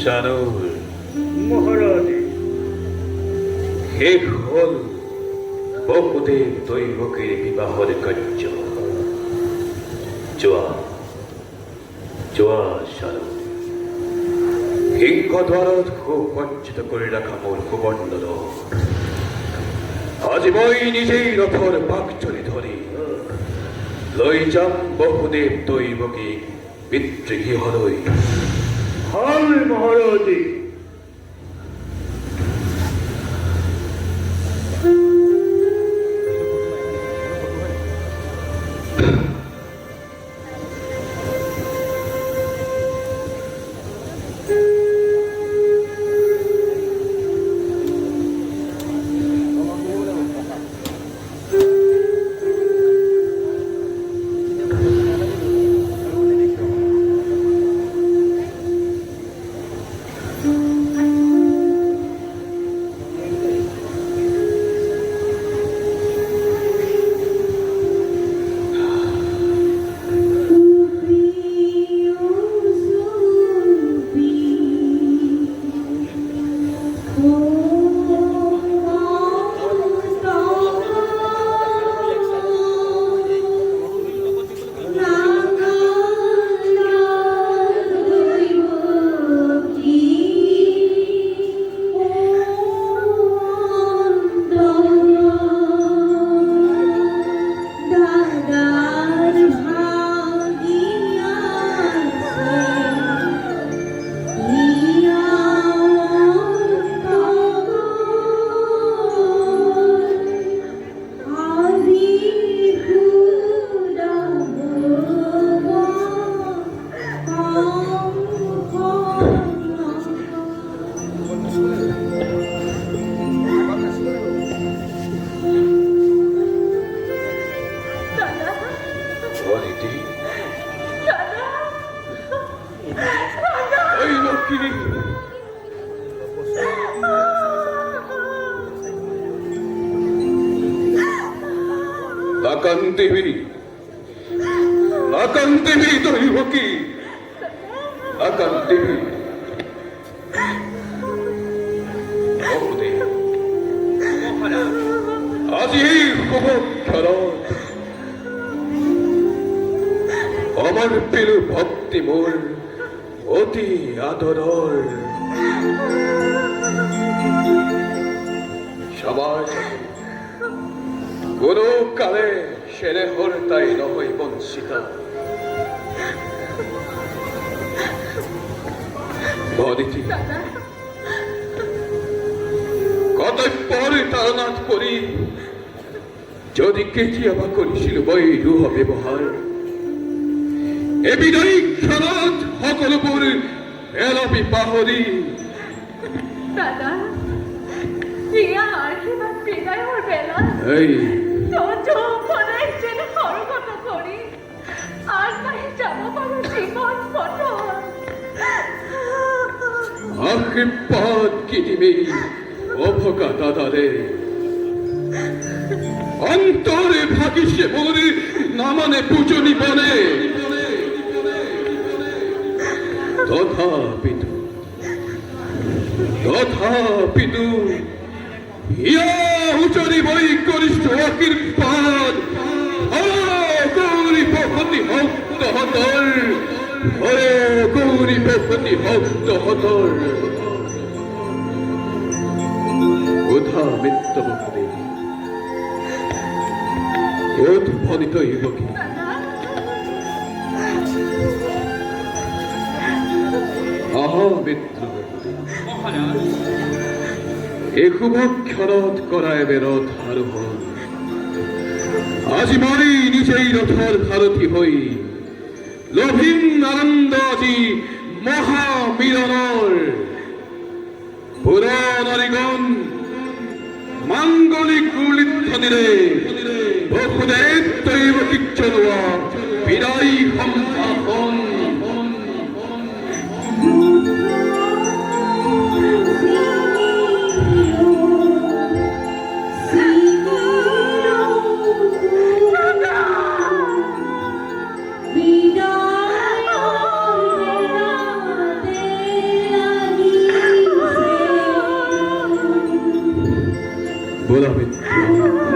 শানুর মহারাজ, হে হল বহুদেব দৈবকের বিবাহর কার্য। জোয়া জোয়া শানু হিংকদ্বারত খুব বঞ্চিত করে রাখা মোর কুমণ্ডল আজ মই নিজেই রথর পাক চলে ধরে লই যাম বহুদেব দৈবকে পিতৃগৃহরই। হাল মহারাজ, আকান্তিবি দৈবকী আকান্তিবি আজি শুভক্ষণত আমার পেল ভক্তি মোর অতি আদরর সমাজ কোনো কালে সেরে হর তাই নহই বঞ্চিতা। ভদিতি কতপর তারনাথ করি যদি কেটিয়াবা করিছিল বৈরূহ ব্যবহার এ বিদায়ী ক্ষণত সকলোবোৰ এলপি পাহৰি দাদা ইয়া আশীর্বাদ বিদায়ৰ বেলা এই যৌৱনে যেন সৰগত কৰি আগবাঢ়ি যাব পাৰোঁ জীৱন পথত। আশীৰ্বাদ কি দিবি অভগা দাদাৰে অন্তরে ভাগিছে মোর নামানে পূজনী বনে তথাপিতু ইয়া উচরি বই করিষ্ঠ অকৃপাদ গৌরী ভক্তি ভক্ত হতর গৌরী ভক্তি ভক্ত হতর কোথা মিত্ত ভক্তি উদ্ভবিত যুবকী আহা মিত্র এ শুভক্ষণত কৰায় বেৰত আৰোহণ আজি মই নিজেই ৰথৰ সাৰথি হৈ লভিম আনন্দ আজি মহামিলনৰ পুৰণৰিগণ মাংগলিক গুলিধ্বনিৰে বহুদেৱ দৈবকীক জনোৱা বিদায়ী সম্ভাষণ। बोला मित्र